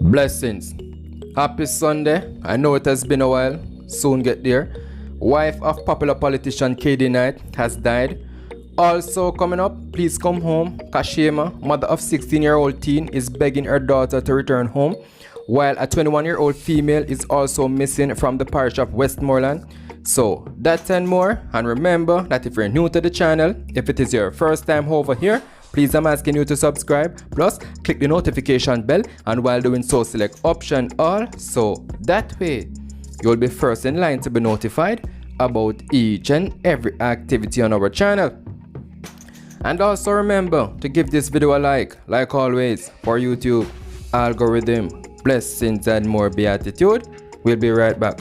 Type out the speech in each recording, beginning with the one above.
Blessings. Happy Sunday. I know it has been a while. Soon get there. Wife of popular politician KD Knight has died. Also coming up, please come home. Kasheama, mother of 16-year-old teen, is begging her daughter to return home, while a 21-year-old female is also missing from the parish of Westmoreland. So that and more. And remember that if you're new to the channel, if it is your first time over here, please I'm asking you to subscribe, plus click the notification bell, and while doing so select option all, so that way you'll be first in line to be notified about each and every activity on our channel. And also remember to give this video a like always, for YouTube algorithm. Blessings and more beatitude. We'll be right back.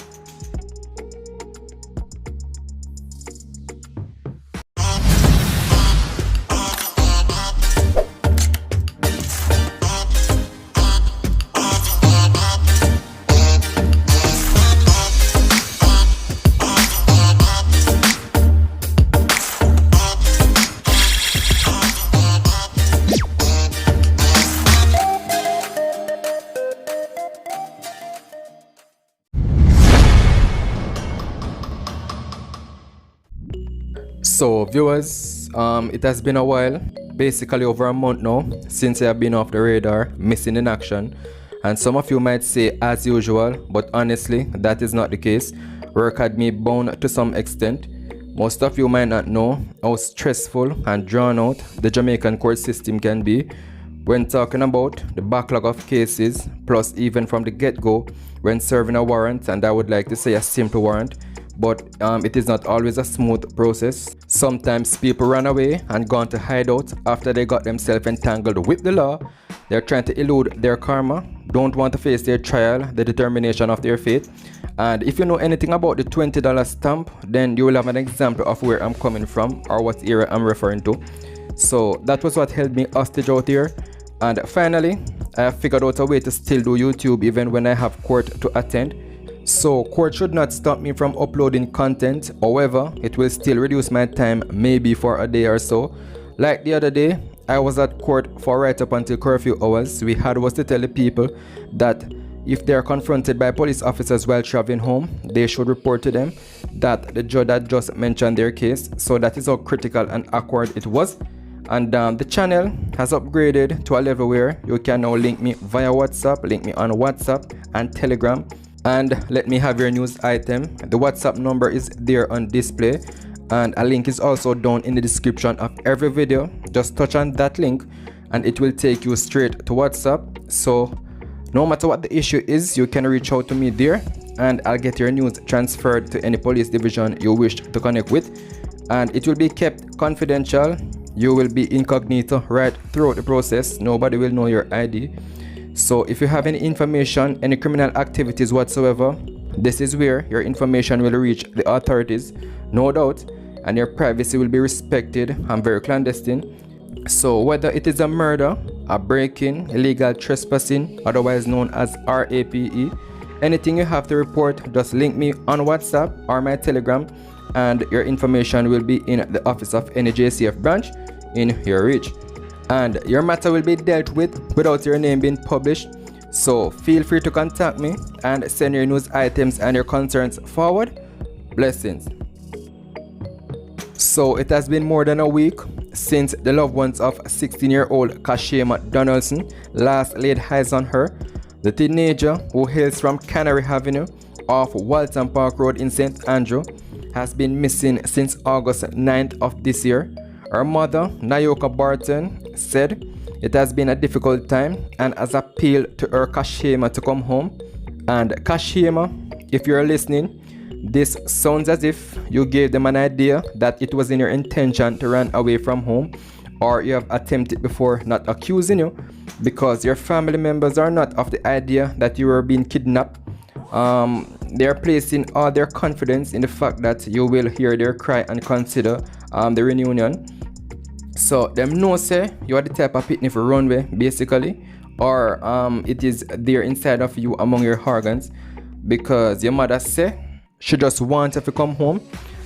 So viewers, it has been a while, basically over a month now, since I have been off the radar, missing in action. And some of you might say as usual, but honestly that is not the case. Work had me bound to some extent. Most of you might not know how stressful and drawn out the Jamaican court system can be when talking about the backlog of cases, plus even from the get-go when serving a warrant, and I would like to say a simple warrant. But it is not always a smooth process. Sometimes people run away and gone to hide out after they got themselves entangled with the law. They're trying to elude their karma, don't want to face their trial, the determination of their fate. And if you know anything about the $20 stamp, then you will have an example of where I'm coming from or what era I'm referring to. So that was what held me hostage out here. And finally, I have figured out a way to still do YouTube even when I have court to attend. So court should not stop me from uploading content. However, it will still reduce my time, maybe for a day or so. Like the other day, I was at court for right up until curfew hours. We had was to tell the people that if they are confronted by police officers while traveling home, they should report to them that the judge had just mentioned their case. So that is how critical and awkward it was. And the channel has upgraded to a level where you can now link me via WhatsApp, link me on WhatsApp and Telegram, and let me have your news item. The WhatsApp number is there on display, and a link is also down in the description of every video. Just touch on that link and it will take you straight to WhatsApp. So no matter what the issue is, you can reach out to me there and I'll get your news transferred to any police division you wish to connect with, and it will be kept confidential. You will be incognito right throughout the process. Nobody will know your ID. So if you have any information, any criminal activities whatsoever, this is where your information will reach the authorities, no doubt, and your privacy will be respected and very clandestine. So whether it is a murder, a break-in, illegal trespassing, otherwise known as RAPE, anything you have to report, just link me on WhatsApp or my Telegram, and your information will be in the office of any JCF branch in your reach. And your matter will be dealt with without your name being published. So feel free to contact me and send your news items and your concerns forward. Blessings. So it has been more than a week since the loved ones of 16-year-old Kasheama Donaldson last laid eyes on her. The teenager, who hails from Canary Avenue off Walton Park Road in St. Andrew, has been missing since August 9th of this year. Her mother, Nayoka Barton, said it has been a difficult time and has appealed to her Kasheama to come home. And Kasheama, if you're listening, this sounds as if you gave them an idea that it was in your intention to run away from home, or you have attempted before, not accusing you, because your family members are not of the idea that you were being kidnapped. They are placing all their confidence in the fact that you will hear their cry and consider the reunion. So them know say you are the type of pitney for runway basically, or it is there inside of you among your organs, because your mother say she just wants you to come home.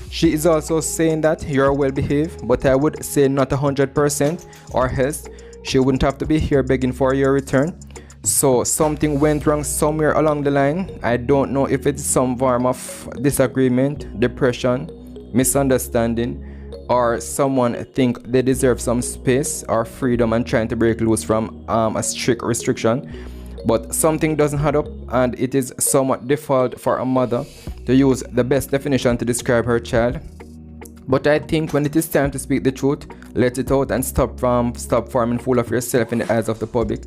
She is also saying that you're well behaved, but I would say not 100%, or else she wouldn't have to be here begging for your return. So something went wrong somewhere along the line. I don't know if it's some form of disagreement, depression, misunderstanding, or someone think they deserve some space or freedom and trying to break loose from a strict restriction. But something doesn't add up, and it is somewhat default for a mother to use the best definition to describe her child. But I think when it is time to speak the truth, let it out and stop forming fool of yourself in the eyes of the public.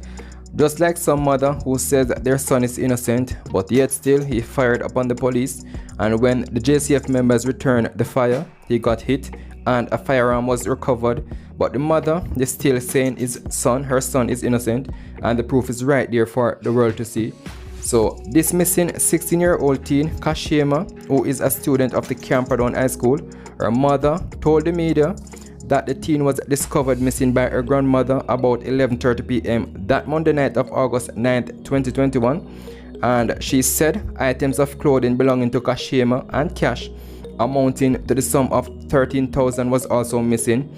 Just like some mother who says that their son is innocent, but yet still he fired upon the police, and when the JCF members returned the fire, he got hit and a firearm was recovered, but the mother is still saying her son is innocent, and the proof is right there for the world to see. So this missing 16-year-old teen, Kasheama, who is a student of the Camperdown High School, her mother told the media that the teen was discovered missing by her grandmother about 11:30 p.m. that Monday night of August 9th, 2021, and she said items of clothing belonging to Kasheama and cash amounting to the sum of 13,000 was also missing.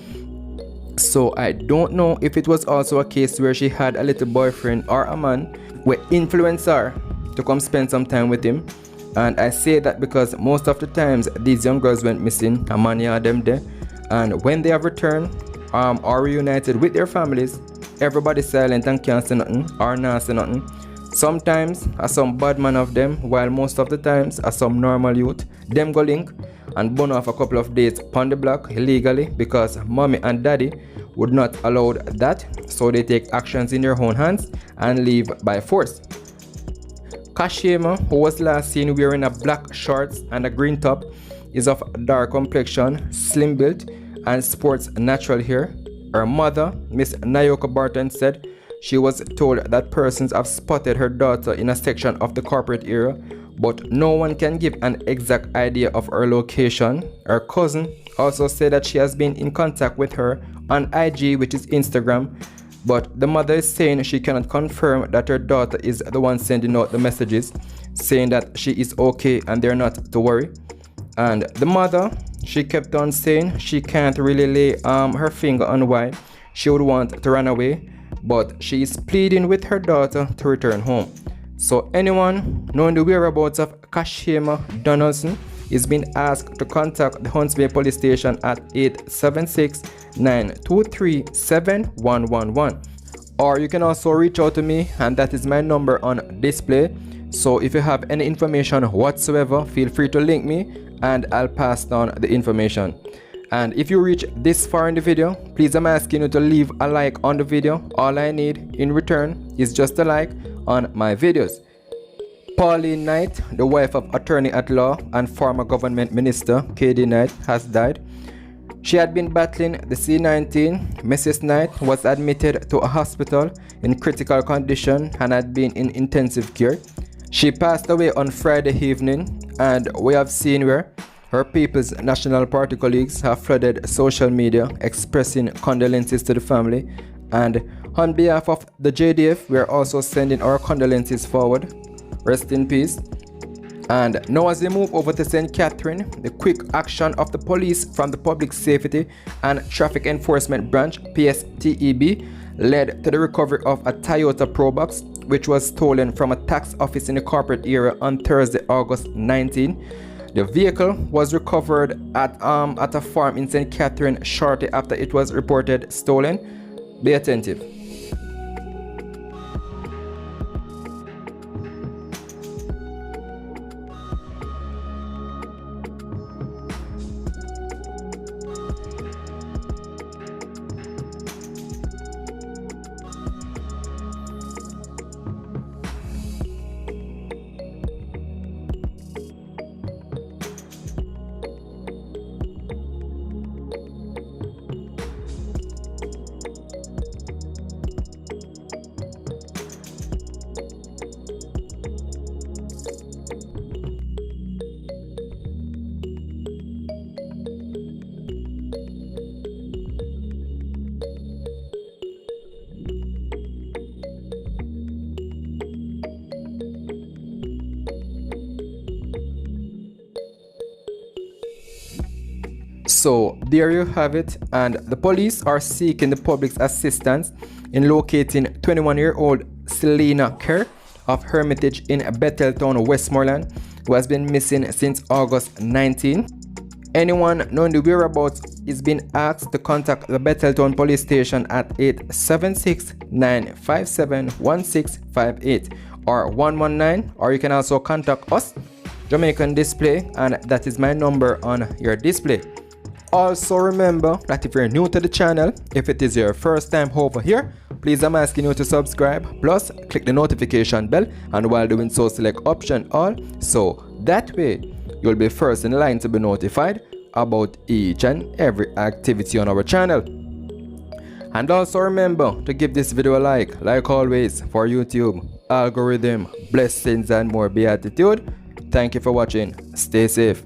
So I don't know if it was also a case where she had a little boyfriend or a man who influenced her to come spend some time with him. And I say that because most of the times these young girls went missing, a man had them there, and when they have returned or reunited with their families, everybody's silent and can't say nothing or not say nothing. Sometimes some bad man of them, while most of the times some normal youth, them go link and burn off a couple of days upon the block illegally because mommy and daddy would not allow that, so they take actions in their own hands and leave by force. Kasheama, who was last seen wearing a black shorts and a green top, is of dark complexion, slim built, and sports natural hair. Her mother, Miss Nayoka Barton, said she was told that persons have spotted her daughter in a section of the corporate area, but no one can give an exact idea of her location. Her cousin also said that she has been in contact with her on IG, which is Instagram, but the mother is saying she cannot confirm that her daughter is the one sending out the messages, saying that she is okay and they're not to worry. And the mother, she kept on saying she can't really lay her finger on why she would want to run away, but she is pleading with her daughter to return home. So anyone knowing the whereabouts of Kasheama Donaldson is being asked to contact the Hunts Bay Police Station at 876-923-7111. Or you can also reach out to me, and that is my number on display. So if you have any information whatsoever, feel free to link me and I'll pass down the information. And if you reach this far in the video, please, I'm asking you to leave a like on the video. All I need in return is just a like on my videos. Pauline Knight, the wife of attorney at law and former government minister KD Knight, has died. She had been battling the C19. Mrs. Knight was admitted to a hospital in critical condition and had been in intensive care. She passed away on Friday evening, and we have seen where her People's National Party colleagues have flooded social media expressing condolences to the family, and on behalf of the JDF, we are also sending our condolences forward. Rest in peace. And now as we move over to St. Catherine, the quick action of the police from the Public Safety and Traffic Enforcement Branch, PSTEB, led to the recovery of a Toyota Probox, which was stolen from a tax office in the corporate area on Thursday, August 19. The vehicle was recovered at a farm in St. Catherine shortly after it was reported stolen. Be attentive. So there you have it, and the police are seeking the public's assistance in locating 21-year-old Sylena Kerr of Hermitage in Betheltown, Westmoreland, who has been missing since August 19. Anyone knowing the whereabouts is being asked to contact the Betheltown police station at 876-957-1658 or 119, or you can also contact us, Jamaican Display, and that is my number on your display. Also remember that if you're new to the channel, if it is your first time over here, please I'm asking you to subscribe, plus click the notification bell, and while doing so select option all, so that way you'll be first in line to be notified about each and every activity on our channel. And also remember to give this video a like always, for YouTube algorithm, blessings and more beatitude. Thank you for watching. Stay safe.